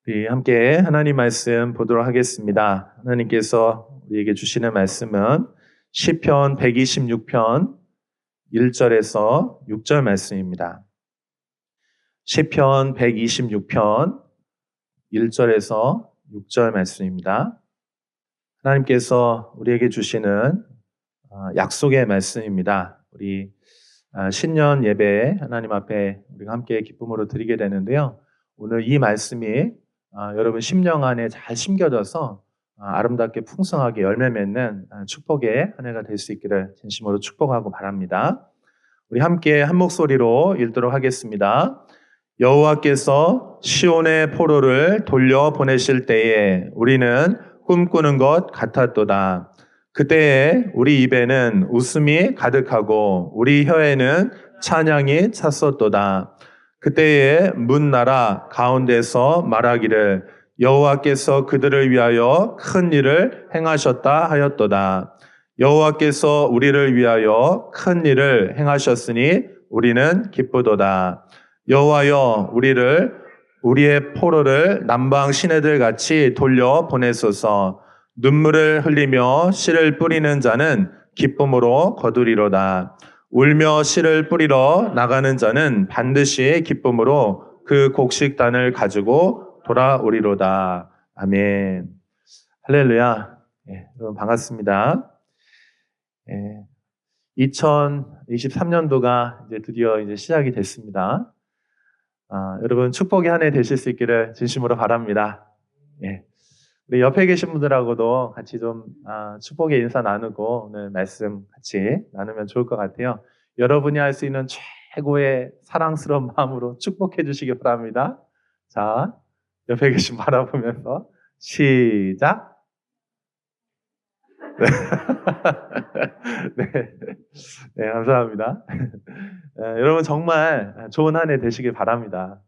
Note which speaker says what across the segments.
Speaker 1: 우리 함께 하나님 말씀 보도록 하겠습니다. 하나님께서 우리에게 주시는 말씀은 시편 126편 1절에서 6절 말씀입니다. 시편 126편 1절에서 6절 말씀입니다. 하나님께서 우리에게 주시는 약속의 말씀입니다. 우리 신년 예배 하나님 앞에 우리가 함께 기쁨으로 드리게 되는데요. 오늘 이 말씀이 여러분 심령 안에 잘 심겨져서 아름답게 풍성하게 열매 맺는 축복의 한 해가 될 수 있기를 진심으로 축복하고 바랍니다. 우리 함께 한 목소리로 읽도록 하겠습니다. 여호와께서 시온의 포로를 돌려 보내실 때에 우리는 꿈꾸는 것 같았도다. 그때에 우리 입에는 웃음이 가득하고 우리 혀에는 찬양이 찼었도다. 그때에 문나라 가운데서 말하기를 여호와께서 그들을 위하여 큰 일을 행하셨다 하였도다. 여호와께서 우리를 위하여 큰 일을 행하셨으니 우리는 기쁘도다. 여호와여 우리의 포로를 남방 시내들 같이 돌려 보내소서. 눈물을 흘리며 씨를 뿌리는 자는 기쁨으로 거두리로다. 울며 씨를 뿌리러 나가는 자는 반드시 기쁨으로 그 곡식단을 가지고 돌아오리로다. 아멘. 할렐루야. 여러분 반갑습니다. 2023년도가 이제 드디어 시작이 됐습니다. 여러분 축복의 한 해 되실 수 있기를 진심으로 바랍니다. 우리 옆에 계신 분들하고도 같이 좀 축복의 인사 나누고 오늘 말씀 같이 나누면 좋을 것 같아요. 여러분이 할 수 있는 최고의 사랑스러운 마음으로 축복해 주시기 바랍니다. 자, 옆에 계신 분 바라보면서 시작. 네, 감사합니다. 여러분 정말 좋은 한 해 되시길 바랍니다.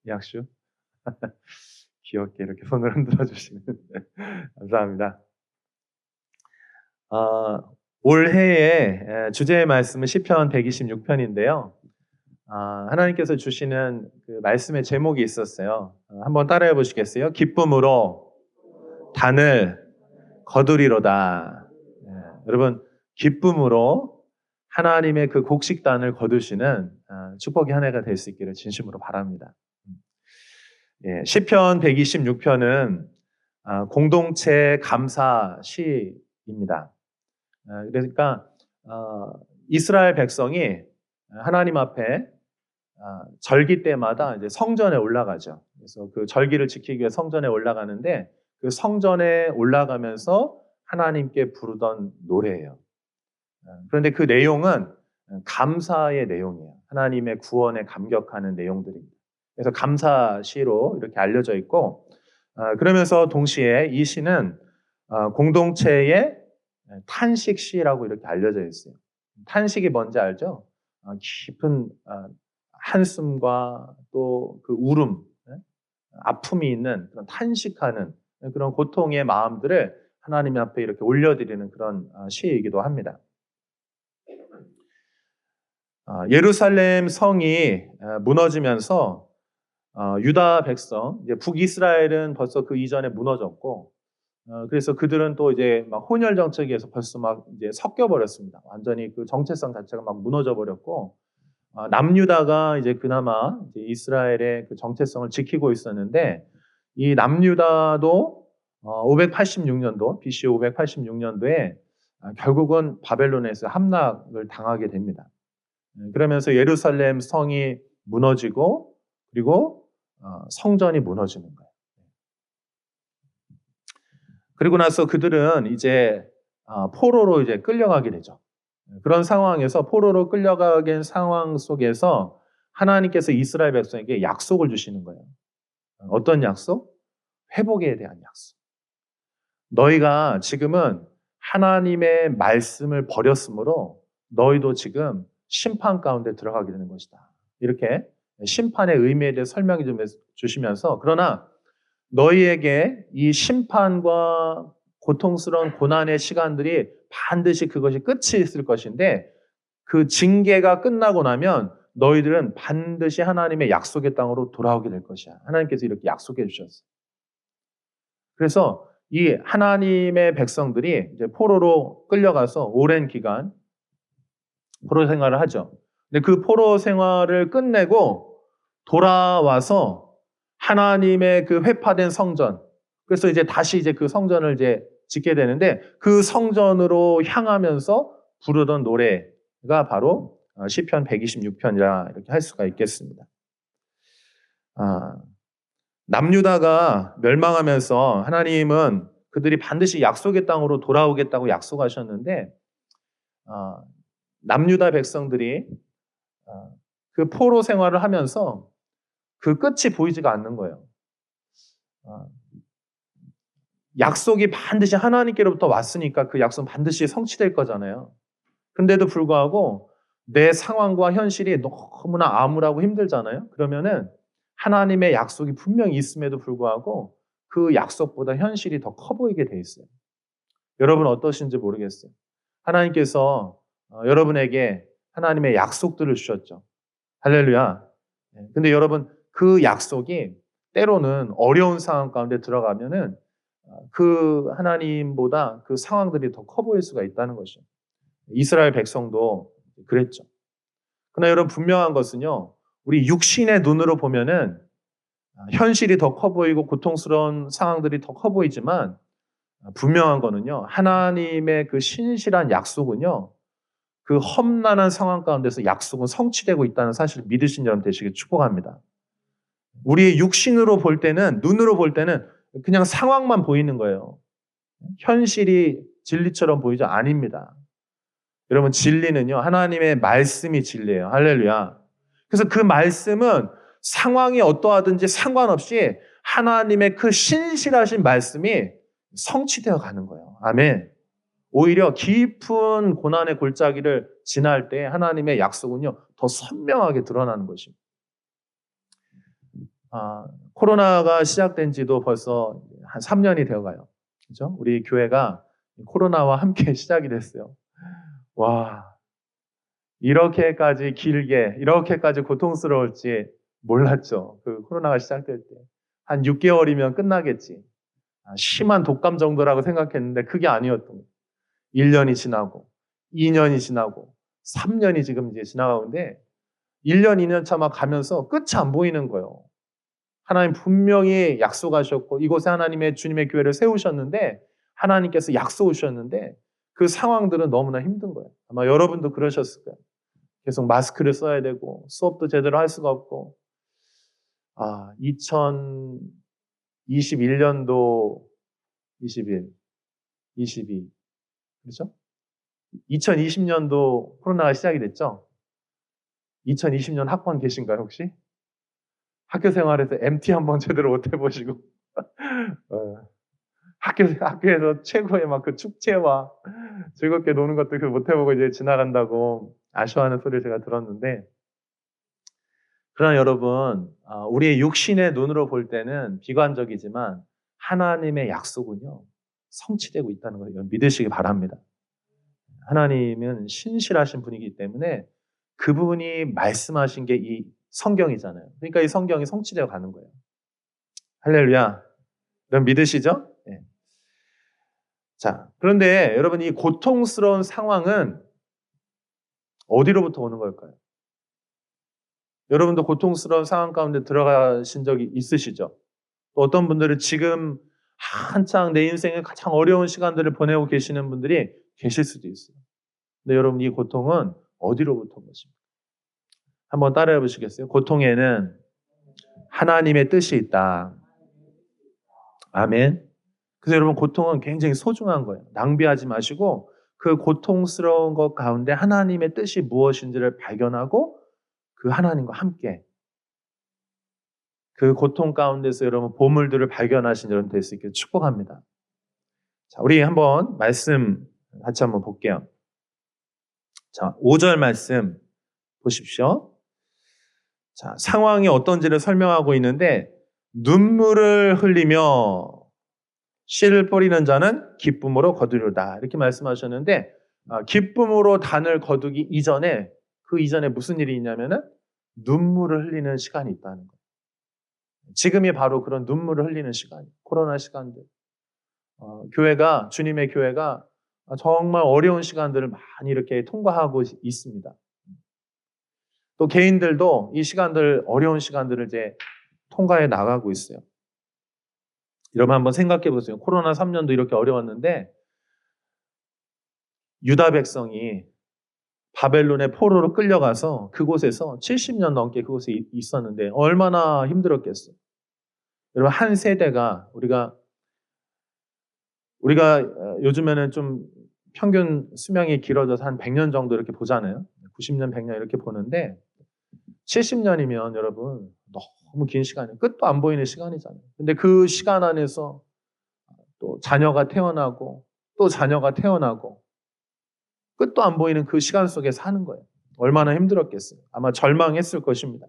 Speaker 1: 이학슈. 귀엽게 이렇게 손을 흔들어 주시면 감사합니다. 올해의 주제의 말씀은 시편 126편인데요. 하나님께서 주시는 그 말씀의 제목이 있었어요. 한번 따라해 보시겠어요? 기쁨으로 단을 거두리로다. 여러분 기쁨으로 하나님의 그 곡식단을 거두시는 축복의 한 해가 될 수 있기를 진심으로 바랍니다. 시편 126편은 공동체 감사 시입니다. 그러니까 이스라엘 백성이 하나님 앞에 절기 때마다 이제 성전에 올라가죠. 그래서 그 절기를 지키기 위해 성전에 올라가는데 그 성전에 올라가면서 하나님께 부르던 노래예요. 그런데 그 내용은 감사의 내용이에요. 하나님의 구원에 감격하는 내용들입니다. 그래서 감사시로 이렇게 알려져 있고, 그러면서 동시에 이 시는 공동체의 탄식시라고 이렇게 알려져 있어요. 탄식이 뭔지 알죠? 깊은 한숨과 또 그 울음, 아픔이 있는 그런 탄식하는 그런 고통의 마음들을 하나님 앞에 이렇게 올려드리는 그런 시이기도 합니다. 예루살렘 성이 무너지면서 유다 백성, 이제 북이스라엘은 벌써 그 이전에 무너졌고, 그래서 그들은 또 이제 막 혼혈 정책에서 벌써 막 이제 섞여 버렸습니다. 완전히 그 정체성 자체가 막 무너져 버렸고, 남유다가 이제 그나마 이제 이스라엘의 그 정체성을 지키고 있었는데, 이 남유다도 586년도, BC 586년도에 결국은 바벨론에서 함락을 당하게 됩니다. 그러면서 예루살렘 성이 무너지고, 그리고 성전이 무너지는 거예요. 그리고 나서 그들은 이제 포로로 이제 끌려가게 되죠. 그런 상황에서 포로로 끌려가게 된 상황 속에서 하나님께서 이스라엘 백성에게 약속을 주시는 거예요. 어떤 약속? 회복에 대한 약속. 너희가 지금은 하나님의 말씀을 버렸으므로 너희도 지금 심판 가운데 들어가게 되는 것이다. 이렇게 심판의 의미에 대해 설명해 주시면서, 그러나 너희에게 이 심판과 고통스러운 고난의 시간들이 반드시 그것이 끝이 있을 것인데, 그 징계가 끝나고 나면 너희들은 반드시 하나님의 약속의 땅으로 돌아오게 될 것이야. 하나님께서 이렇게 약속해 주셨어요. 그래서 이 하나님의 백성들이 이제 포로로 끌려가서 오랜 기간 포로 생활을 하죠. 근데 그 포로 생활을 끝내고 돌아와서 하나님의 그 회파된 성전, 그래서 이제 다시 이제 그 성전을 이제 짓게 되는데 그 성전으로 향하면서 부르던 노래가 바로 시편 126편이라 이렇게 할 수가 있겠습니다. 남유다가 멸망하면서 하나님은 그들이 반드시 약속의 땅으로 돌아오겠다고 약속하셨는데 남유다 백성들이 그 포로 생활을 하면서 그 끝이 보이지가 않는 거예요. 약속이 반드시 하나님께로부터 왔으니까 그 약속은 반드시 성취될 거잖아요. 근데도 불구하고 내 상황과 현실이 너무나 암울하고 힘들잖아요. 그러면은 하나님의 약속이 분명히 있음에도 불구하고 그 약속보다 현실이 더 커 보이게 돼 있어요. 여러분 어떠신지 모르겠어요. 하나님께서 여러분에게 하나님의 약속들을 주셨죠. 할렐루야. 근데 여러분 그 약속이 때로는 어려운 상황 가운데 들어가면은 그 하나님보다 그 상황들이 더 커 보일 수가 있다는 것이죠. 이스라엘 백성도 그랬죠. 그러나 여러분 분명한 것은요. 우리 육신의 눈으로 보면은 현실이 더 커 보이고 고통스러운 상황들이 더 커 보이지만 분명한 거는요. 하나님의 그 신실한 약속은요. 그 험난한 상황 가운데서 약속은 성취되고 있다는 사실을 믿으신 여러분 되시길 축복합니다. 우리의 육신으로 볼 때는, 눈으로 볼 때는 그냥 상황만 보이는 거예요. 현실이 진리처럼 보이죠? 아닙니다. 여러분 진리는요. 하나님의 말씀이 진리예요. 할렐루야. 그래서 그 말씀은 상황이 어떠하든지 상관없이 하나님의 그 신실하신 말씀이 성취되어 가는 거예요. 아멘. 오히려 깊은 고난의 골짜기를 지날 때 하나님의 약속은요. 더 선명하게 드러나는 것입니다. 코로나가 시작된 지도 벌써 한 3년이 되어 가요. 그죠? 우리 교회가 코로나와 함께 시작이 됐어요. 와, 이렇게까지 길게, 이렇게까지 고통스러울지 몰랐죠. 그 코로나가 시작될 때. 한 6개월이면 끝나겠지. 심한 독감 정도라고 생각했는데 그게 아니었던 거예요. 1년이 지나고, 2년이 지나고, 3년이 지금 이제 지나가는데 1년, 2년 차만 가면서 끝이 안 보이는 거예요. 하나님 분명히 약속하셨고 이곳에 하나님의 주님의 교회를 세우셨는데 하나님께서 약속을 주셨는데 그 상황들은 너무나 힘든 거예요. 아마 여러분도 그러셨을 거예요. 계속 마스크를 써야 되고 수업도 제대로 할 수가 없고 2021년도 21, 22 그렇죠? 2020년도 코로나가 시작이 됐죠? 2020년 학번 계신가요 혹시? 학교 생활에서 MT 한번 제대로 못 해보시고 학교에서 최고의 막 그 축제와 즐겁게 노는 것도 못 해보고 이제 지나간다고 아쉬워하는 소리를 제가 들었는데 그러나 여러분 우리의 육신의 눈으로 볼 때는 비관적이지만 하나님의 약속은요 성취되고 있다는 걸 믿으시기 바랍니다. 하나님은 신실하신 분이기 때문에 그분이 말씀하신 게 이 성경이잖아요. 그러니까 이 성경이 성취되어 가는 거예요. 할렐루야. 여러분 믿으시죠? 네. 자, 그런데 여러분 이 고통스러운 상황은 어디로부터 오는 걸까요? 여러분도 고통스러운 상황 가운데 들어가신 적이 있으시죠? 또 어떤 분들은 지금 한창 내 인생의 가장 어려운 시간들을 보내고 계시는 분들이 계실 수도 있어요. 근데 여러분 이 고통은 어디로부터 온 것입니까? 한번 따라해 보시겠어요? 고통에는 하나님의 뜻이 있다. 아멘. 그래서 여러분 고통은 굉장히 소중한 거예요. 낭비하지 마시고 그 고통스러운 것 가운데 하나님의 뜻이 무엇인지를 발견하고 그 하나님과 함께 그 고통 가운데서 여러분 보물들을 발견하신 여러분 될 수 있기를 축복합니다. 자, 우리 한번 말씀 같이 한번 볼게요. 자, 5절 말씀 보십시오. 자, 상황이 어떤지를 설명하고 있는데 눈물을 흘리며 씨를 뿌리는 자는 기쁨으로 거두리로다. 이렇게 말씀하셨는데 기쁨으로 단을 거두기 이전에 그 이전에 무슨 일이 있냐면은 눈물을 흘리는 시간이 있다는 거예요. 지금이 바로 그런 눈물을 흘리는 시간이에요. 코로나 시간들. 교회가, 주님의 교회가 정말 어려운 시간들을 많이 이렇게 통과하고 있습니다. 또 개인들도 이 시간들, 어려운 시간들을 이제 통과해 나가고 있어요. 여러분 한번 생각해 보세요. 코로나 3년도 이렇게 어려웠는데 유다 백성이 바벨론의 포로로 끌려가서 그곳에서 70년 넘게 그곳에 있었는데 얼마나 힘들었겠어요. 여러분 한 세대가 우리가 요즘에는 좀 평균 수명이 길어져서 한 100년 정도 이렇게 보잖아요. 90년, 100년 이렇게 보는데 70년이면 여러분 너무 긴 시간이에요. 끝도 안 보이는 시간이잖아요. 근데 그 시간 안에서 또 자녀가 태어나고 또 자녀가 태어나고 끝도 안 보이는 그 시간 속에 사는 거예요. 얼마나 힘들었겠어요. 아마 절망했을 것입니다.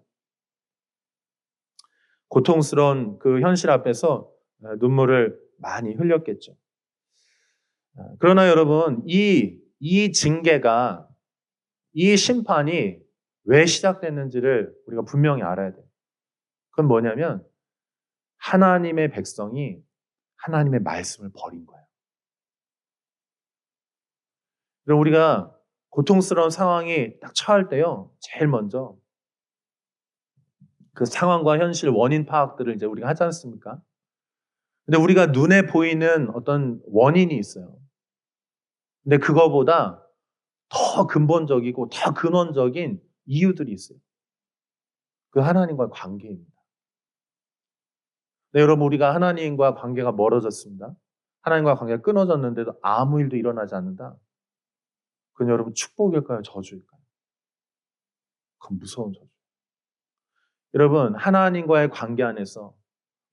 Speaker 1: 고통스러운 그 현실 앞에서 눈물을 많이 흘렸겠죠. 그러나 여러분, 이 징계가, 이 심판이 왜 시작됐는지를 우리가 분명히 알아야 돼요. 그건 뭐냐면, 하나님의 백성이 하나님의 말씀을 버린 거예요. 그럼 우리가 고통스러운 상황이 딱 처할 때요, 제일 먼저 그 상황과 현실 원인 파악들을 이제 우리가 하지 않습니까? 근데 우리가 눈에 보이는 어떤 원인이 있어요. 근데 그거보다 더 근본적이고 더 근원적인 이유들이 있어요. 그 하나님과의 관계입니다. 네, 여러분 우리가 하나님과 관계가 멀어졌습니다. 하나님과 관계가 끊어졌는데도 아무 일도 일어나지 않는다. 그건 여러분 축복일까요? 저주일까요? 그건 무서운 저주. 여러분 하나님과의 관계 안에서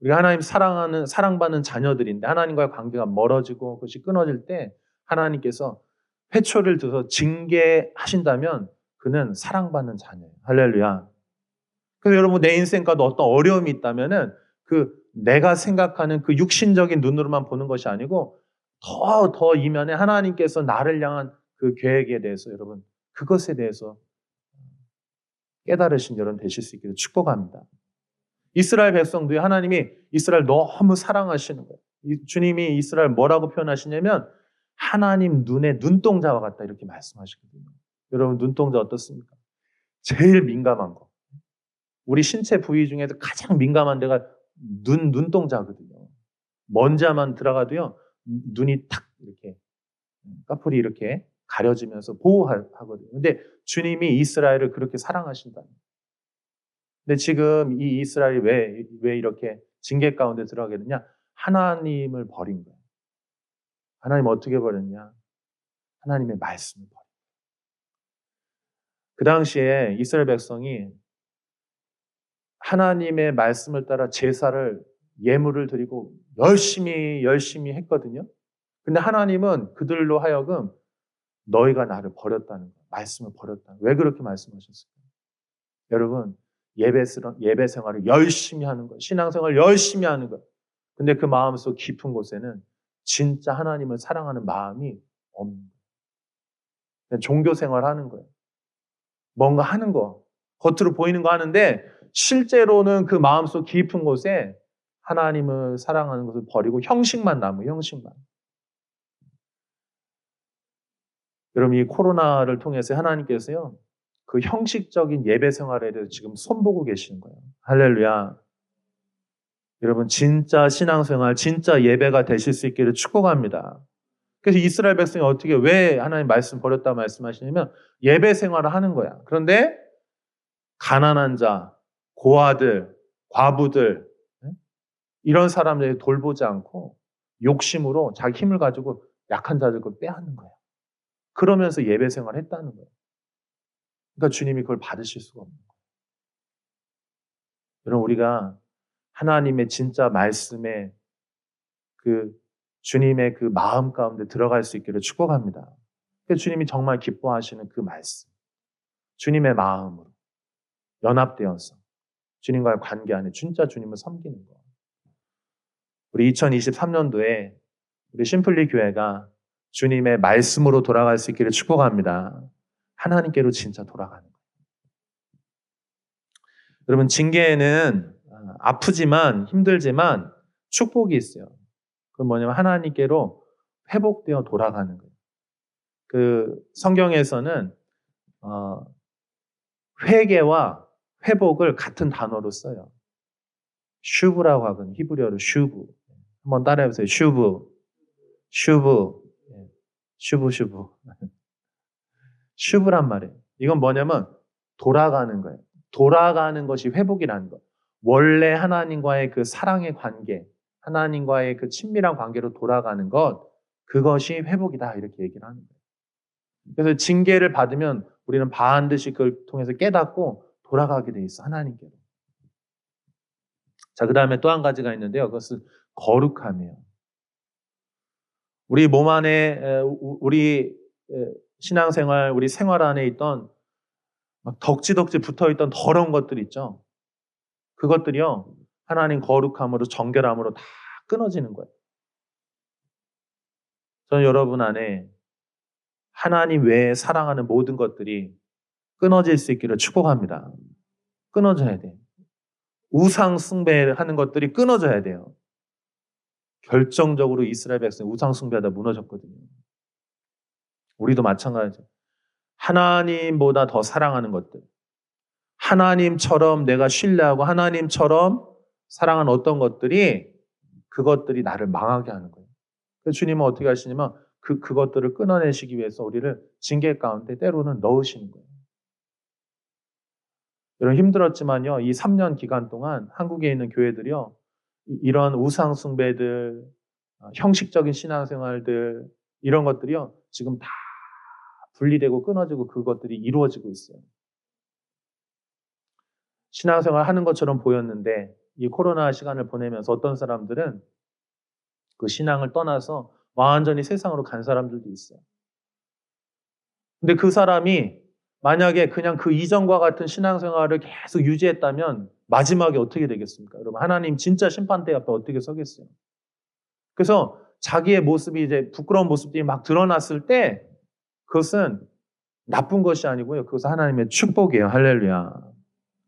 Speaker 1: 우리가 하나님 사랑받는 자녀들인데 하나님과의 관계가 멀어지고 그것이 끊어질 때 하나님께서 회초리를 들어서 징계하신다면 그는 사랑받는 자녀예요. 할렐루야. 그래서 여러분 내 인생과도 어떤 어려움이 있다면은 그 내가 생각하는 그 육신적인 눈으로만 보는 것이 아니고 더 이면에 하나님께서 나를 향한 그 계획에 대해서 여러분 그것에 대해서 깨달으신 여러분 되실 수 있기를 축복합니다. 이스라엘 백성도요 하나님이 이스라엘 너무 사랑하시는 거예요. 주님이 이스라엘 뭐라고 표현하시냐면 하나님 눈에 눈동자와 같다 이렇게 말씀하시거든요. 여러분 눈동자 어떻습니까? 제일 민감한 거. 우리 신체 부위 중에서 가장 민감한 데가 눈동자거든요. 먼지만 들어가도요, 눈이 탁 이렇게, 까풀이 이렇게 가려지면서 보호하거든요. 근데 주님이 이스라엘을 그렇게 사랑하신다. 근데 지금 이 이스라엘이 왜 이렇게 징계 가운데 들어가게 됐냐? 하나님을 버린 거예요. 하나님 어떻게 버렸냐? 하나님의 말씀을 버린 거예요. 그 당시에 이스라엘 백성이 하나님의 말씀을 따라 제사를 예물을 드리고 열심히 했거든요. 근데 하나님은 그들로 하여금 너희가 나를 버렸다는 거예요. 말씀을 버렸다는 거예요. 왜 그렇게 말씀하셨을까요? 여러분 예배 생활을 열심히 하는 거예요. 신앙생활을 열심히 하는 거예요. 근데 그 마음속 깊은 곳에는 진짜 하나님을 사랑하는 마음이 없는 거예요. 그냥 종교 생활하는 거예요. 뭔가 하는 거. 겉으로 보이는 거 하는데 실제로는 그 마음속 깊은 곳에 하나님을 사랑하는 것을 버리고 형식만 남아요. 형식만. 여러분 이 코로나를 통해서 하나님께서요. 그 형식적인 예배 생활에 대해서 지금 손보고 계시는 거예요. 할렐루야. 여러분 진짜 신앙생활, 진짜 예배가 되실 수 있기를 축복합니다. 그래서 이스라엘 백성이 어떻게 왜 하나님 말씀 버렸다 말씀하시냐면 예배 생활을 하는 거야. 그런데 가난한 자, 고아들, 과부들 이런 사람들이 돌보지 않고 욕심으로 자기 힘을 가지고 약한 자들 걸 빼앗는 거예요. 그러면서 예배 생활을 했다는 거예요. 그러니까 주님이 그걸 받으실 수가 없는 거예요. 여러분 우리가 하나님의 진짜 말씀에 그 주님의 그 마음 가운데 들어갈 수 있기를 축복합니다. 주님이 정말 기뻐하시는 그 말씀, 주님의 마음으로 연합되어서 주님과의 관계 안에 진짜 주님을 섬기는 거. 우리 2023년도에 우리 심플리 교회가 주님의 말씀으로 돌아갈 수 있기를 축복합니다. 하나님께로 진짜 돌아가는 거예요. 여러분, 징계에는 아프지만 힘들지만 축복이 있어요. 그건 뭐냐면 하나님께로 회복되어 돌아가는 거예요. 그 성경에서는 회개와 회복을 같은 단어로 써요. 슈브라고 하거든요. 히브리어로 슈브. 한번 따라해보세요. 슈브, 슈브, 슈브, 슈브. 슈브란 말이에요. 이건 뭐냐면 돌아가는 거예요. 돌아가는 것이 회복이라는 거. 원래 하나님과의 그 사랑의 관계, 하나님과의 그 친밀한 관계로 돌아가는 것, 그것이 회복이다. 이렇게 얘기를 하는 거예요. 그래서 징계를 받으면 우리는 반드시 그걸 통해서 깨닫고 돌아가게 돼 있어. 하나님께로. 자, 그 다음에 또 한 가지가 있는데요. 그것은 거룩함이에요. 우리 몸 안에, 우리 신앙생활, 우리 생활 안에 있던 막 덕지덕지 붙어있던 더러운 것들 있죠. 그것들이요. 하나님 거룩함으로 정결함으로 다 끊어지는 거예요. 저는 여러분 안에 하나님 외에 사랑하는 모든 것들이 끊어질 수 있기를 축복합니다. 끊어져야 돼요. 우상 숭배하는 것들이 끊어져야 돼요. 결정적으로 이스라엘 백성이 우상 숭배하다 무너졌거든요. 우리도 마찬가지죠. 하나님보다 더 사랑하는 것들. 하나님처럼 내가 신뢰하고 하나님처럼 사랑하는 어떤 것들이 그것들이 나를 망하게 하는 거예요. 그래서 주님은 어떻게 하시냐면 그것들을 끊어내시기 위해서 우리를 징계 가운데 때로는 넣으시는 거예요. 여러분 힘들었지만요. 이 3년 기간 동안 한국에 있는 교회들이요. 이런 우상 숭배들, 형식적인 신앙생활들 이런 것들이요. 지금 다 분리되고 끊어지고 그것들이 이루어지고 있어요. 신앙생활 하는 것처럼 보였는데 이 코로나 시간을 보내면서 어떤 사람들은 그 신앙을 떠나서 완전히 세상으로 간 사람들도 있어요. 근데 그 사람이 만약에 그냥 그 이전과 같은 신앙생활을 계속 유지했다면 마지막에 어떻게 되겠습니까? 여러분 하나님 진짜 심판대 앞에 어떻게 서겠어요? 그래서 자기의 모습이 이제 부끄러운 모습들이 막 드러났을 때 그것은 나쁜 것이 아니고요. 그것은 하나님의 축복이에요. 할렐루야.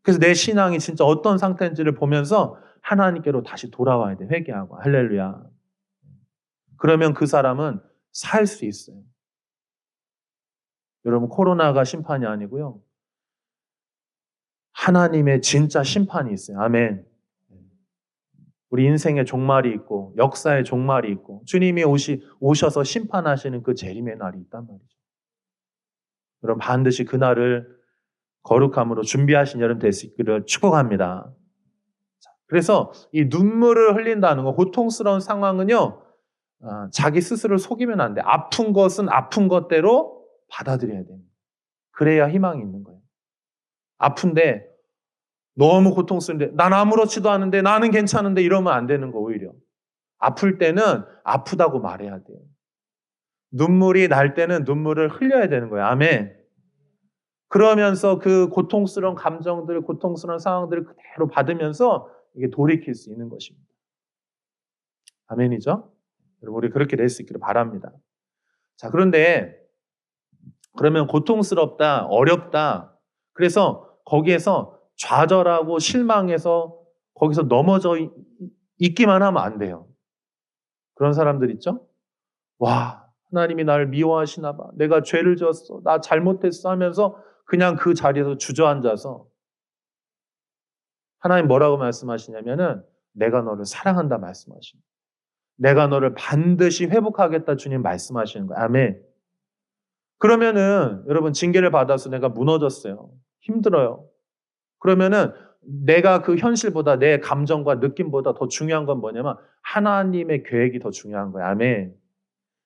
Speaker 1: 그래서 내 신앙이 진짜 어떤 상태인지를 보면서 하나님께로 다시 돌아와야 돼. 회개하고. 할렐루야. 그러면 그 사람은 살 수 있어요. 여러분 코로나가 심판이 아니고요. 하나님의 진짜 심판이 있어요. 아멘. 우리 인생의 종말이 있고 역사의 종말이 있고 주님이 오셔서 심판하시는 그 재림의 날이 있단 말이죠. 여러분 반드시 그 날을 거룩함으로 준비하신 여러분 될 수 있기를 축복합니다. 그래서 이 눈물을 흘린다는 거 고통스러운 상황은요. 자기 스스로를 속이면 안 돼. 아픈 것은 아픈 것대로 받아들여야 됩니다. 그래야 희망이 있는 거예요. 아픈데 너무 고통스러운데 난 아무렇지도 않은데 나는 괜찮은데 이러면 안 되는 거 오히려. 아플 때는 아프다고 말해야 돼요. 눈물이 날 때는 눈물을 흘려야 되는 거예요. 아멘. 그러면서 그 고통스러운 감정들, 고통스러운 상황들을 그대로 받으면서 이게 돌이킬 수 있는 것입니다. 아멘이죠? 여러분 우리 그렇게 될 수 있기를 바랍니다. 자, 그런데 그러면 고통스럽다, 어렵다. 그래서 거기에서 좌절하고 실망해서 거기서 넘어져 있기만 하면 안 돼요. 그런 사람들 있죠? 와, 하나님이 나를 미워하시나 봐. 내가 죄를 지었어. 나 잘못했어 하면서 그냥 그 자리에서 주저앉아서 하나님 뭐라고 말씀하시냐면은 내가 너를 사랑한다 말씀하십니다. 내가 너를 반드시 회복하겠다 주님 말씀하시는 거예요. 아멘. 그러면은 여러분 징계를 받아서 내가 무너졌어요. 힘들어요. 그러면은 내가 그 현실보다 내 감정과 느낌보다 더 중요한 건 뭐냐면 하나님의 계획이 더 중요한 거예요. 아멘.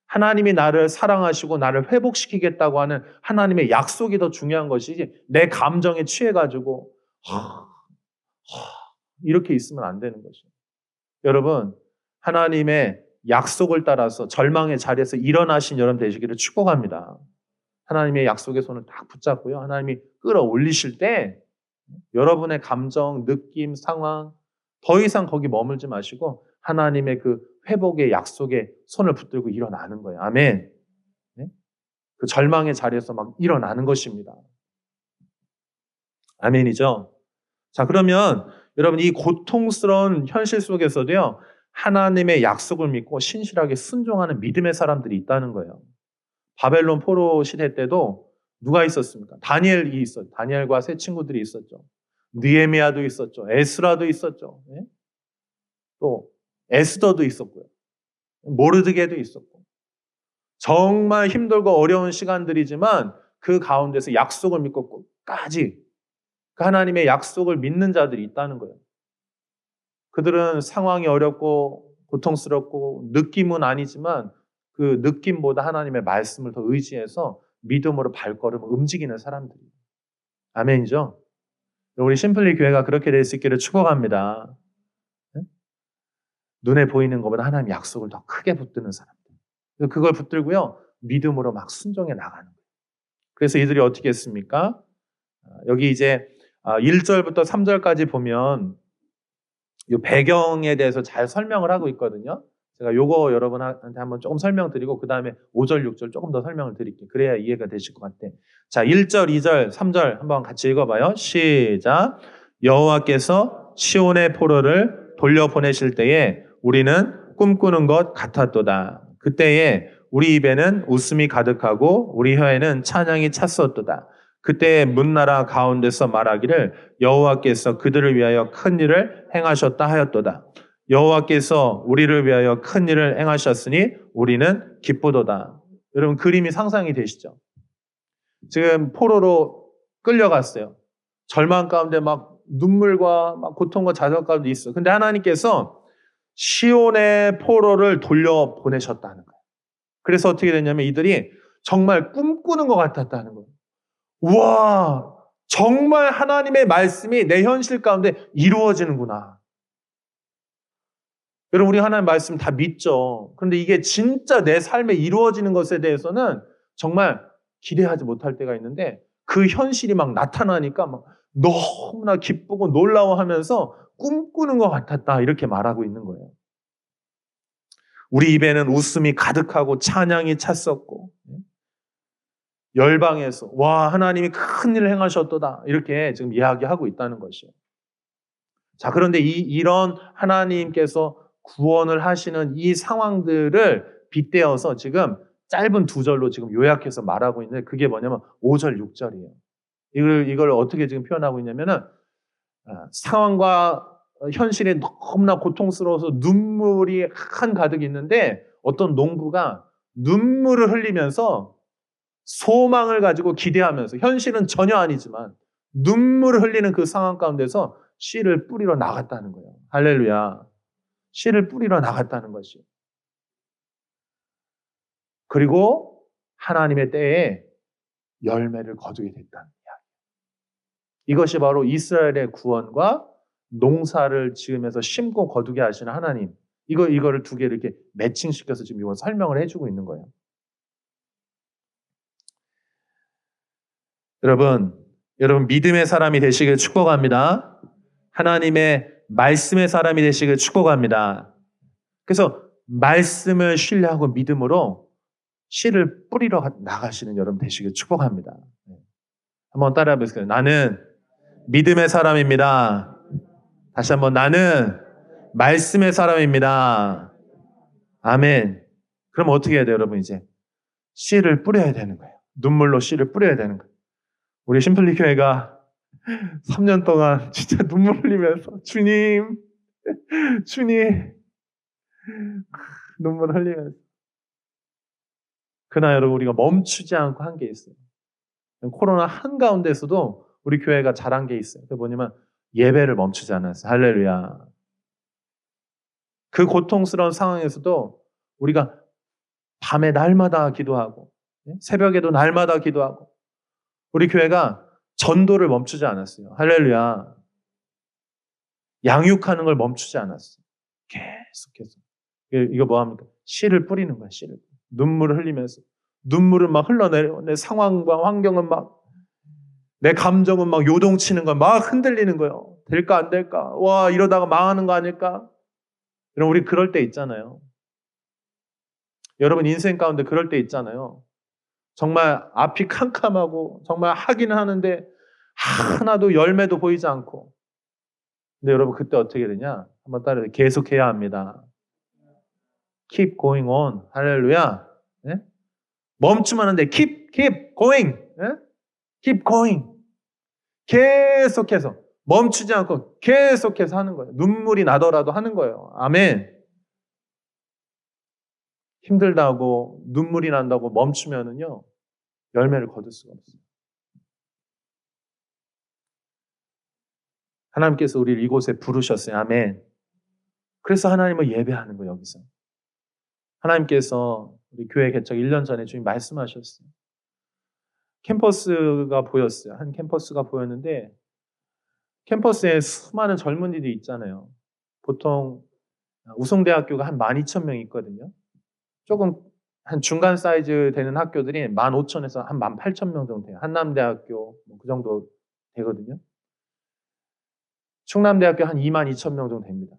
Speaker 1: 하나님이 나를 사랑하시고 나를 회복시키겠다고 하는 하나님의 약속이 더 중요한 것이지 내 감정에 취해가지고 이렇게 있으면 안 되는 거죠. 여러분 하나님의 약속을 따라서 절망의 자리에서 일어나신 여러분 되시기를 축복합니다. 하나님의 약속의 손을 딱 붙잡고요. 하나님이 끌어올리실 때 여러분의 감정, 느낌, 상황 더 이상 거기 머물지 마시고 하나님의 그 회복의 약속에 손을 붙들고 일어나는 거예요. 아멘. 네? 그 절망의 자리에서 막 일어나는 것입니다. 아멘이죠. 자, 그러면 여러분 이 고통스러운 현실 속에서도요, 하나님의 약속을 믿고 신실하게 순종하는 믿음의 사람들이 있다는 거예요. 바벨론 포로 시대 때도 누가 있었습니까? 다니엘이 있었죠. 다니엘과 세 친구들이 있었죠. 느헤미야도 있었죠. 에스라도 있었죠. 예? 또 에스더도 있었고요. 모르드게도 있었고. 정말 힘들고 어려운 시간들이지만 그 가운데서 약속을 믿고 끝까지 그 하나님의 약속을 믿는 자들이 있다는 거예요. 그들은 상황이 어렵고 고통스럽고 느낌은 아니지만 그 느낌보다 하나님의 말씀을 더 의지해서 믿음으로 발걸음을 움직이는 사람들이에요. 아멘이죠? 우리 심플리 교회가 그렇게 될 수 있기를 축복합니다. 눈에 보이는 것보다 하나님 약속을 더 크게 붙드는 사람들. 그걸 붙들고요, 믿음으로 막 순종해 나가는 거예요. 그래서 이들이 어떻게 했습니까? 여기 이제 1절부터 3절까지 보면 이 배경에 대해서 잘 설명을 하고 있거든요. 제가 요거 여러분한테 한번 조금 설명드리고 그 다음에 5절, 6절 조금 더 설명을 드릴게요. 그래야 이해가 되실 것 같아. 자, 1절, 2절, 3절 한번 같이 읽어봐요. 시작. 여호와께서 시온의 포로를 돌려보내실 때에 우리는 꿈꾸는 것 같았도다. 그때에 우리 입에는 웃음이 가득하고 우리 혀에는 찬양이 찼었도다. 그때 문나라 가운데서 말하기를 여호와께서 그들을 위하여 큰 일을 행하셨다 하였도다. 여호와께서 우리를 위하여 큰 일을 행하셨으니 우리는 기쁘도다. 여러분 그림이 상상이 되시죠? 지금 포로로 끌려갔어요. 절망 가운데 막 눈물과 막 고통과 좌절 가운데 있어요. 근데 하나님께서 시온의 포로를 돌려보내셨다는 거예요. 그래서 어떻게 됐냐면 이들이 정말 꿈꾸는 것 같았다는 거예요. 우와, 정말 하나님의 말씀이 내 현실 가운데 이루어지는구나. 여러분, 우리 하나님 말씀 다 믿죠. 그런데 이게 진짜 내 삶에 이루어지는 것에 대해서는 정말 기대하지 못할 때가 있는데 그 현실이 막 나타나니까 막 너무나 기쁘고 놀라워하면서 꿈꾸는 것 같았다. 이렇게 말하고 있는 거예요. 우리 입에는 웃음이 가득하고 찬양이 찼었고 열방에서 와 하나님이 큰 일을 행하셨도다 이렇게 지금 이야기하고 있다는 것이에요. 자, 그런데 이런 하나님께서 구원을 하시는 이 상황들을 빗대어서 지금 짧은 두 절로 지금 요약해서 말하고 있는데 그게 뭐냐면 5절, 6절이에요. 이걸 어떻게 지금 표현하고 있냐면은 상황과 현실이 너무나 고통스러워서 눈물이 한가득 있는데 어떤 농부가 눈물을 흘리면서 소망을 가지고 기대하면서 현실은 전혀 아니지만 눈물을 흘리는 그 상황 가운데서 씨를 뿌리러 나갔다는 거예요. 할렐루야. 씨를 뿌리러 나갔다는 것이에요. 그리고 하나님의 때에 열매를 거두게 됐다는 이야기. 이것이 바로 이스라엘의 구원과 농사를 지으면서 심고 거두게 하시는 하나님. 이거를 두 개를 이렇게 매칭시켜서 지금 이거 설명을 해주고 있는 거예요. 여러분 믿음의 사람이 되시길 축복합니다. 하나님의 말씀의 사람이 되시길 축복합니다. 그래서 말씀을 신뢰하고 믿음으로 씨를 뿌리러 나가시는 여러분 되시길 축복합니다. 한번 따라해 보세요. 나는 믿음의 사람입니다. 다시 한번 나는 말씀의 사람입니다. 아멘. 그럼 어떻게 해야 돼요, 여러분? 이제 씨를 뿌려야 되는 거예요. 눈물로 씨를 뿌려야 되는 거예요. 우리 심플리 교회가 3년 동안 진짜 눈물 흘리면서 주님 눈물 흘리면서 그날 여러분 우리가 멈추지 않고 한 게 있어요. 코로나 한가운데서도 우리 교회가 잘한 게 있어요. 그게 뭐냐면 예배를 멈추지 않았어요. 할렐루야. 그 고통스러운 상황에서도 우리가 밤에 날마다 기도하고 새벽에도 날마다 기도하고 우리 교회가 전도를 멈추지 않았어요. 할렐루야. 양육하는 걸 멈추지 않았어요. 계속해서. 이거 뭐합니까? 씨를 뿌리는 거야, 씨를. 눈물을 흘리면서. 눈물은 막 흘러내려. 내 상황과 환경은 막, 내 감정은 막 요동치는 거야. 막 흔들리는 거예요. 될까, 안 될까? 와, 이러다가 망하는 거 아닐까? 여러분, 우리 그럴 때 있잖아요. 여러분, 인생 가운데 그럴 때 있잖아요. 정말 앞이 캄캄하고, 정말 하기는 하는데, 하나도 열매도 보이지 않고, 근데 여러분 그때 어떻게 되냐? 한번 따라해. 계속해야 합니다. Keep going on. 할렐루야. 예? 멈추면 안 돼. Keep going. 예? Keep going. 계속해서 멈추지 않고 계속해서 하는 거예요. 눈물이 나더라도 하는 거예요. 아멘. 힘들다고 눈물이 난다고 멈추면은요 열매를 거둘 수가 없어요. 하나님께서 우리를 이곳에 부르셨어요. 아멘. 그래서 하나님을 예배하는 거예요. 여기서 하나님께서 우리 교회 개척 1년 전에 주님 말씀하셨어요. 캠퍼스가 보였어요. 한 캠퍼스가 보였는데 캠퍼스에 수많은 젊은이들이 있잖아요. 보통 우송대학교가 한 12,000명 있거든요. 조금 한 중간 사이즈 되는 학교들이 15,000에서 한 18,000명 정도 돼요. 한남대학교 그 정도 되거든요. 충남대학교 한 22,000명 정도 됩니다.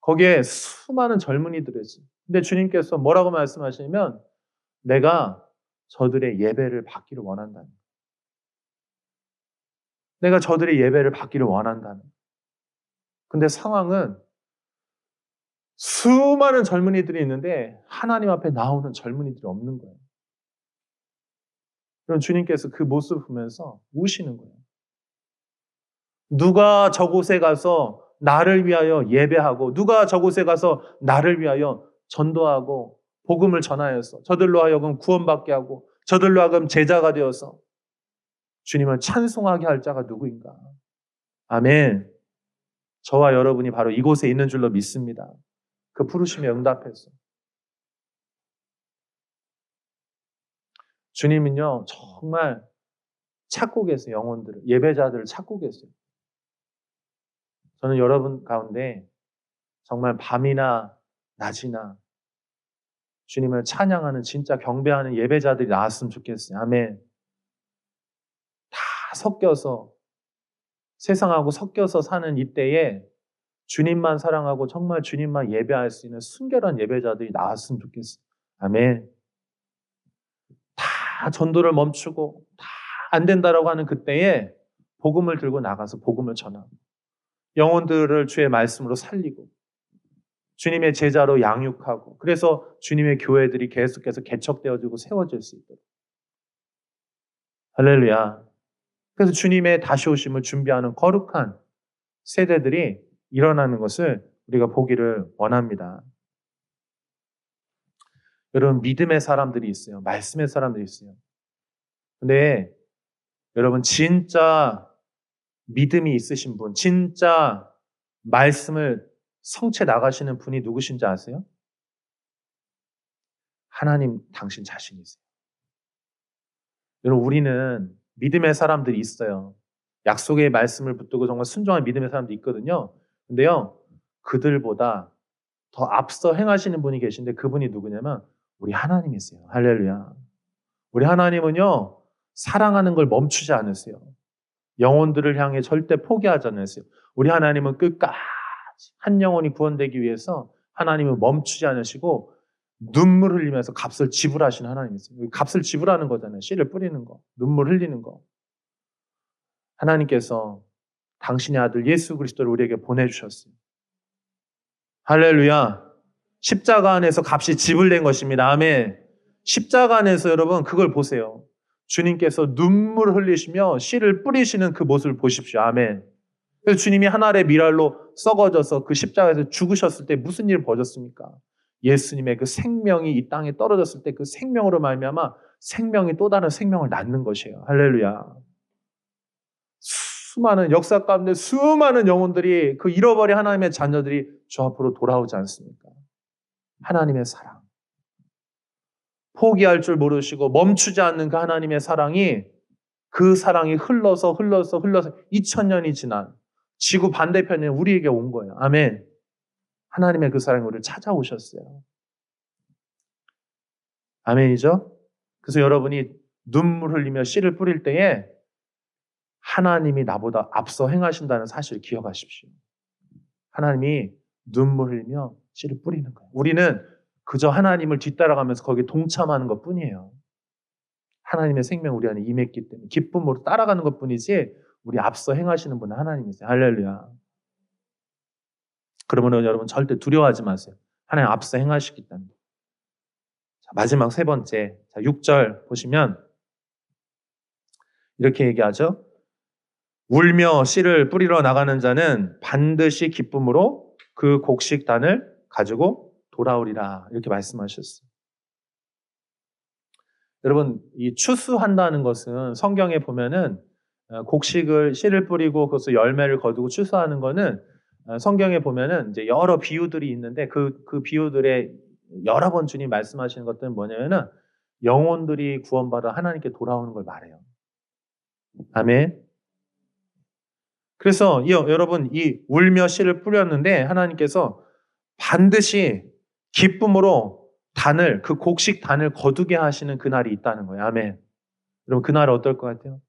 Speaker 1: 거기에 수많은 젊은이들이 있어요. 근데 주님께서 뭐라고 말씀하시냐면 내가 저들의 예배를 받기를 원한다는 거예요. 내가 저들의 예배를 받기를 원한다는 거예요. 근데 상황은 수많은 젊은이들이 있는데 하나님 앞에 나오는 젊은이들이 없는 거예요. 그럼 주님께서 그 모습을 보면서 우시는 거예요. 누가 저곳에 가서 나를 위하여 예배하고 누가 저곳에 가서 나를 위하여 전도하고 복음을 전하여서 저들로 하여금 구원받게 하고 저들로 하여금 제자가 되어서 주님을 찬송하게 할 자가 누구인가? 아멘. 저와 여러분이 바로 이곳에 있는 줄로 믿습니다. 그 부르심에 응답해서. 주님은요, 정말 찾고 계세요, 영혼들을. 예배자들을 찾고 계세요. 저는 여러분 가운데 정말 밤이나 낮이나 주님을 찬양하는 진짜 경배하는 예배자들이 나왔으면 좋겠어요. 아멘. 다 섞여서 세상하고 섞여서 사는 이때에 주님만 사랑하고 정말 주님만 예배할 수 있는 순결한 예배자들이 나왔으면 좋겠어요. 아멘. 다 전도를 멈추고 다 안 된다라고 하는 그때에 복음을 들고 나가서 복음을 전하고 영혼들을 주의 말씀으로 살리고 주님의 제자로 양육하고 그래서 주님의 교회들이 계속해서 개척되어지고 세워질 수 있도록. 할렐루야. 그래서 주님의 다시 오심을 준비하는 거룩한 세대들이 일어나는 것을 우리가 보기를 원합니다. 여러분 믿음의 사람들이 있어요. 말씀의 사람들이 있어요. 근데 여러분 진짜 믿음이 있으신 분, 진짜 말씀을 성취해 나가시는 분이 누구신지 아세요? 하나님 당신 자신이세요. 여러분 우리는 믿음의 사람들이 있어요. 약속의 말씀을 붙들고 정말 순종한 믿음의 사람들이 있거든요. 근데요, 그들보다 더 앞서 행하시는 분이 계신데 그분이 누구냐면 우리 하나님이세요. 할렐루야. 우리 하나님은요, 사랑하는 걸 멈추지 않으세요. 영혼들을 향해 절대 포기하지 않으세요. 우리 하나님은 끝까지 한 영혼이 구원되기 위해서 하나님은 멈추지 않으시고 눈물 흘리면서 값을 지불하시는 하나님이세요. 값을 지불하는 거잖아요. 씨를 뿌리는 거, 눈물 흘리는 거. 하나님께서 당신의 아들 예수 그리스도를 우리에게 보내주셨어요. 할렐루야. 십자가 안에서 값이 지불된 것입니다. 아멘. 십자가 안에서 여러분 그걸 보세요. 주님께서 눈물을 흘리시며 씨를 뿌리시는 그 모습을 보십시오. 아멘. 그래서 주님이 한 알의 밀알로 썩어져서 그 십자가에서 죽으셨을 때 무슨 일이 벌어졌습니까? 예수님의 그 생명이 이 땅에 떨어졌을 때 그 생명으로 말미암아 생명이 또 다른 생명을 낳는 것이에요. 할렐루야. 수많은 역사 가운데 수많은 영혼들이 그 잃어버린 하나님의 자녀들이 주 앞으로 돌아오지 않습니까? 하나님의 사랑. 포기할 줄 모르시고 멈추지 않는 그 하나님의 사랑이 그 사랑이 흘러서 2000년이 지난 지구 반대편에 우리에게 온 거예요. 아멘. 하나님의 그 사랑이 우리를 찾아오셨어요. 아멘이죠? 그래서 여러분이 눈물 흘리며 씨를 뿌릴 때에 하나님이 나보다 앞서 행하신다는 사실을 기억하십시오. 하나님이 눈물 흘리며 씨를 뿌리는 거예요. 우리는 그저 하나님을 뒤따라가면서 거기에 동참하는 것뿐이에요. 하나님의 생명 우리 안에 임했기 때문에 기쁨으로 따라가는 것뿐이지 우리 앞서 행하시는 분은 하나님이세요. 할렐루야. 그러면 여러분 절대 두려워하지 마세요. 하나님 앞서 행하시기 때문에. 자, 마지막 세 번째, 자, 6절 보시면 이렇게 얘기하죠. 울며 씨를 뿌리러 나가는 자는 반드시 기쁨으로 그 곡식단을 가지고 돌아오리라. 이렇게 말씀하셨어요. 여러분, 이 추수한다는 것은 성경에 보면은 곡식을 씨를 뿌리고 그것을 열매를 거두고 추수하는 거는 성경에 보면은 이제 여러 비유들이 있는데 그 비유들의 여러 번 주님 말씀하시는 것들은 뭐냐면은 영혼들이 구원받아 하나님께 돌아오는 걸 말해요. 아멘. 그래서 여러분 이 울며 씨를 뿌렸는데 하나님께서 반드시 기쁨으로 그 곡식 단을 거두게 하시는 그날이 있다는 거예요. 아멘. 여러분 그날 어떨 것 같아요?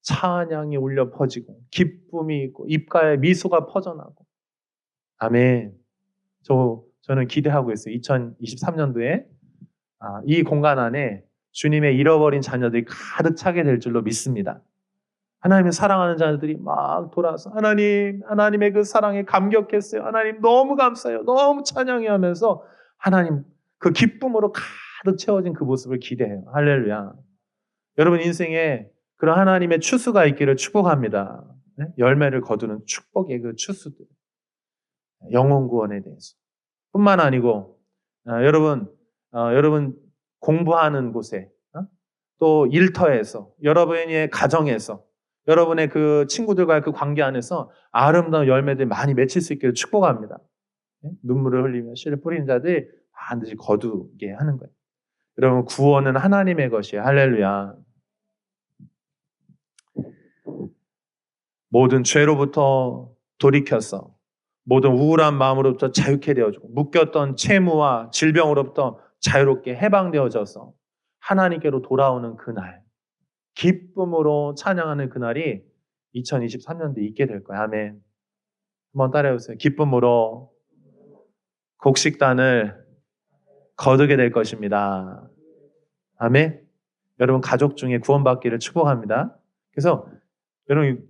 Speaker 1: 찬양이 울려 퍼지고 기쁨이 있고 입가에 미소가 퍼져나고. 아멘. 저는 기대하고 있어요. 2023년도에 이 공간 안에 주님의 잃어버린 자녀들이 가득 차게 될 줄로 믿습니다. 하나님을 사랑하는 자녀들이 막 돌아서 하나님의 그 사랑에 감격했어요. 하나님 너무 감사해요. 너무 찬양해요 하면서 하나님 그 기쁨으로 가득 채워진 그 모습을 기대해요. 할렐루야. 여러분 인생에 그런 하나님의 추수가 있기를 축복합니다. 네? 열매를 거두는 축복의 그 추수들. 영혼 구원에 대해서. 뿐만 아니고 여러분 공부하는 곳에 또 일터에서 여러분의 가정에서 여러분의 그 친구들과의 그 관계 안에서 아름다운 열매들 많이 맺힐 수 있기를 축복합니다. 네? 눈물을 흘리며 씨를 뿌리는 자들이 반드시 거두게 하는 거예요. 여러분 구원은 하나님의 것이에요. 할렐루야. 모든 죄로부터 돌이켜서 모든 우울한 마음으로부터 자유케 되어지고 묶였던 채무와 질병으로부터 자유롭게 해방되어져서 하나님께로 돌아오는 그날 기쁨으로 찬양하는 그날이 2023년도에 있게 될 거예요. 아멘. 한번 따라해보세요. 기쁨으로 곡식단을 거두게 될 것입니다. 아멘. 여러분 가족 중에 구원받기를 축복합니다. 그래서 여러분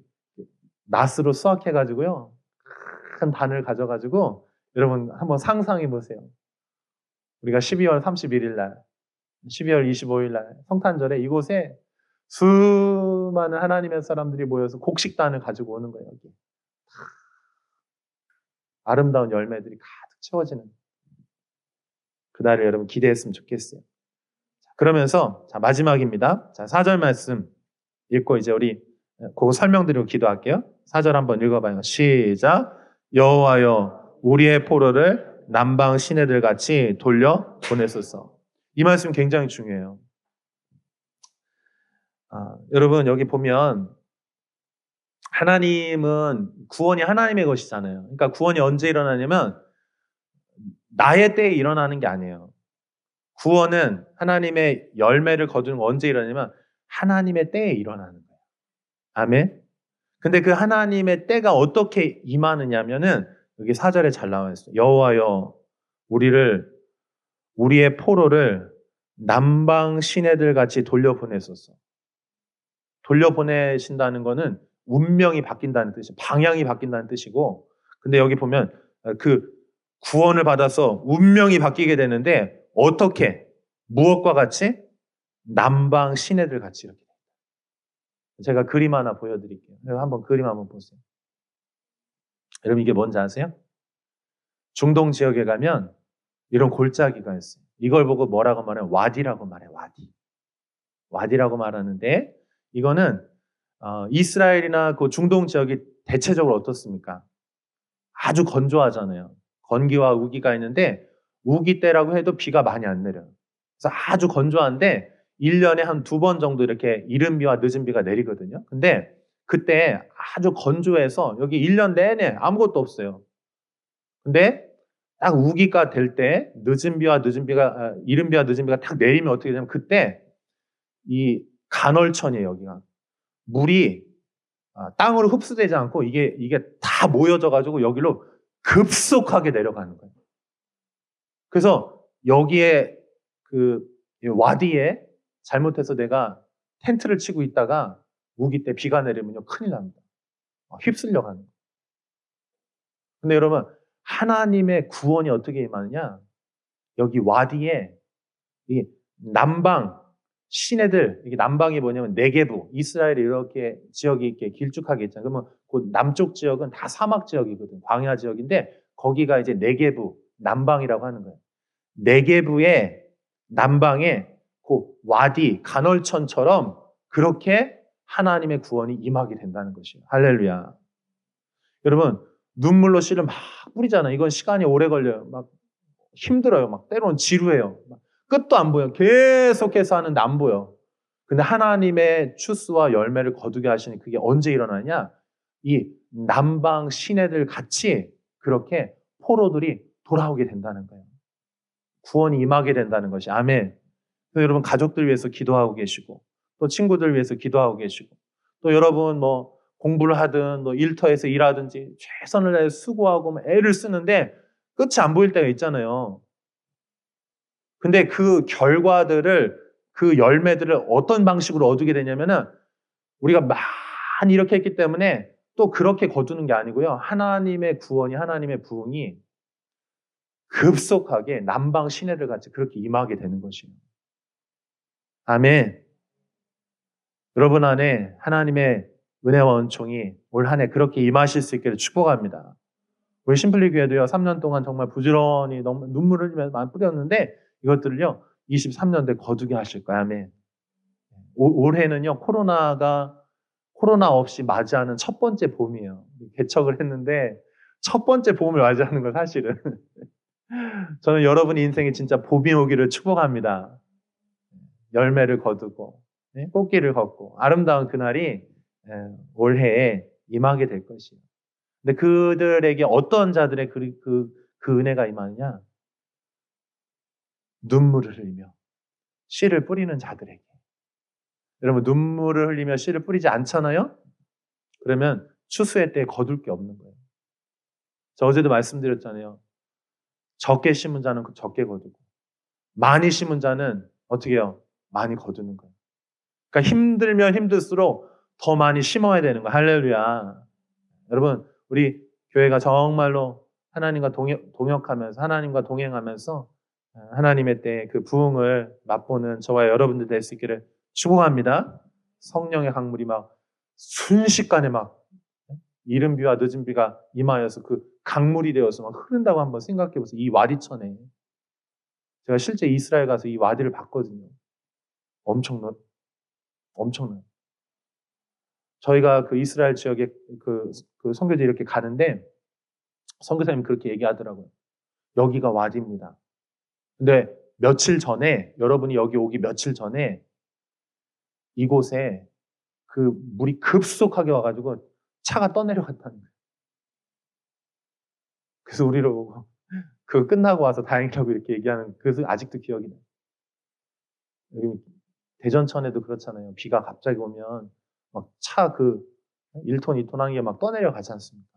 Speaker 1: 낫으로 수확해가지고요. 큰 단을 가져가지고 여러분 한번 상상해 보세요. 우리가 12월 31일 날, 12월 25일 날 성탄절에 이곳에 수많은 하나님의 사람들이 모여서 곡식단을 가지고 오는 거예요. 여기. 아름다운 열매들이 가득 채워지는 그날을 여러분 기대했으면 좋겠어요. 자, 그러면서 마지막입니다. 자, 4절 말씀 읽고 이제 우리 그거 설명드리고 기도할게요. 4절 한번 읽어봐요. 시작. 여호와여 우리의 포로를 남방 시내들 같이 돌려 보내소서. 이 말씀 굉장히 중요해요. 여러분 여기 보면 하나님은 구원이 하나님의 것이잖아요. 그러니까 구원이 언제 일어나냐면 나의 때에 일어나는 게 아니에요. 구원은 하나님의 열매를 거두는 건 언제 일어나냐면 하나님의 때에 일어나는 거예요. 아멘. 근데 그 하나님의 때가 어떻게 임하느냐면은 여기 4절에 잘 나와 있어요. 여호와여 우리의 포로를 남방 시내들 같이 돌려보내소서. 돌려보내신다는 거는 운명이 바뀐다는 뜻이에요. 방향이 바뀐다는 뜻이고, 근데 여기 보면 그 구원을 받아서 운명이 바뀌게 되는데 어떻게? 무엇과 같이? 남방 시내들 같이 이렇게. 제가 그림 하나 보여드릴게요. 한번 그림 한번 보세요. 여러분 이게 뭔지 아세요? 중동 지역에 가면 이런 골짜기가 있어요. 이걸 보고 뭐라고 말해요? 와디라고 말해요. 와디라고 말하는데 이거는 이스라엘이나 그 중동 지역이 대체적으로 어떻습니까? 아주 건조하잖아요. 건기와 우기가 있는데 우기 때라고 해도 비가 많이 안 내려요. 그래서 아주 건조한데 1년에 한 2번 정도 이렇게 이른 비와 늦은 비가 내리거든요. 근데 그때 아주 건조해서 여기 1년 내내 아무것도 없어요. 근데 딱 우기가 될 때 이른 비와 늦은 비가 딱 내리면 어떻게 되냐면 그때 이 간헐천이에요, 여기가. 물이 땅으로 흡수되지 않고 이게 다 모여져 가지고 여기로 급속하게 내려가는 거예요. 그래서 여기에 그 와디에 잘못해서 내가 텐트를 치고 있다가 우기 때 비가 내리면요 큰일 납니다. 휩쓸려 가는 거예요. 근데 여러분 하나님의 구원이 어떻게 임하느냐? 여기 와디에 이 남방 시내들, 이게 남방이 뭐냐면 네게부, 이스라엘이 이렇게 지역이 이렇게 길쭉하게 있잖아요. 그러면 그 남쪽 지역은 다 사막 지역이거든, 광야 지역인데 거기가 이제 네게부, 남방이라고 하는 거예요. 네게부의 남방에 그 와디, 간헐천처럼 그렇게 하나님의 구원이 임하게 된다는 것이에요. 할렐루야. 여러분, 눈물로 씨를 막 뿌리잖아요. 이건 시간이 오래 걸려요. 막 힘들어요. 막 때로는 지루해요. 막 끝도 안 보여. 계속해서 하는데 안 보여. 근데 하나님의 추수와 열매를 거두게 하시는 그게 언제 일어나냐? 이 남방 시내들 같이 그렇게 포로들이 돌아오게 된다는 거예요. 구원이 임하게 된다는 것이. 아멘. 그래서 여러분 가족들 위해서 기도하고 계시고 또 친구들 위해서 기도하고 계시고 또 여러분 뭐 공부를 하든 뭐 일터에서 일하든지 최선을 다해 수고하고 애를 쓰는데 끝이 안 보일 때가 있잖아요. 근데 그 결과들을, 그 열매들을 어떤 방식으로 얻게 되냐면은 우리가 많이 이렇게 했기 때문에 또 그렇게 거두는 게 아니고요. 하나님의 구원이, 하나님의 부흥이 급속하게 남방 시내들 같이 그렇게 임하게 되는 것이에요. 아멘. 여러분 안에 하나님의 은혜와 은총이 올 한 해 그렇게 임하실 수 있기를 축복합니다. 우리 심플리 교회도요, 3년 동안 정말 부지런히 너무 눈물을 흘리면서 많이 뿌렸는데 이것들을요, 23년도에 거두게 하실 거예요. 아멘. 올해는요, 코로나 없이 맞이하는 첫 번째 봄이에요. 개척을 했는데 첫 번째 봄을 맞이하는 건 사실은 저는 여러분의 인생에 진짜 봄이 오기를 축복합니다. 열매를 거두고 꽃길을 걷고 아름다운 그날이 올해에 임하게 될 것이에요. 근데 그들에게 어떤 자들의 그 은혜가 임하느냐? 눈물을 흘리며 씨를 뿌리는 자들에게. 여러분, 눈물을 흘리며 씨를 뿌리지 않잖아요? 그러면 추수의 때에 거둘 게 없는 거예요. 저 어제도 말씀드렸잖아요. 적게 심은 자는 적게 거두고 많이 심은 자는 어떻게 해요? 많이 거두는 거예요. 그러니까 힘들면 힘들수록 더 많이 심어야 되는 거예요. 할렐루야. 여러분, 우리 교회가 정말로 하나님과 동역하면서 하나님과 동행하면서 하나님의 때 그 부흥을 맛보는 저와 여러분들 될 수 있기를 축복합니다. 성령의 강물이 막 순식간에 막 이른 비와 늦은 비가 임하여서 그 강물이 되어서 막 흐른다고 한번 생각해 보세요. 이 와디천에. 제가 실제 이스라엘 가서 이 와디를 봤거든요. 엄청나요. 저희가 그 이스라엘 지역에 그 선교지 이렇게 가는데 선교사님 그렇게 얘기하더라고요. 여기가 와디입니다. 근데 며칠 전에, 여러분이 여기 오기 며칠 전에 이곳에 그 물이 급속하게 와가지고 차가 떠내려갔다는 거예요. 그래서 우리를 보고 그거 끝나고 와서 다행이라고 이렇게 얘기하는, 그래서 아직도 기억이 나요. 여기 대전천에도 그렇잖아요. 비가 갑자기 오면 막 차 그 1톤, 2톤 하는 게 막 떠내려가지 않습니까?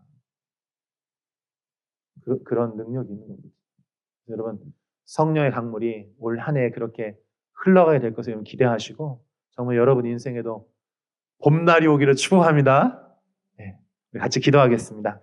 Speaker 1: 그런 능력이 있는 겁니다. 여러분, 성령의 강물이 올 한 해 그렇게 흘러가게 될 것을 여러분 기대하시고 정말 여러분 인생에도 봄날이 오기를 축복합니다. 네, 같이 기도하겠습니다.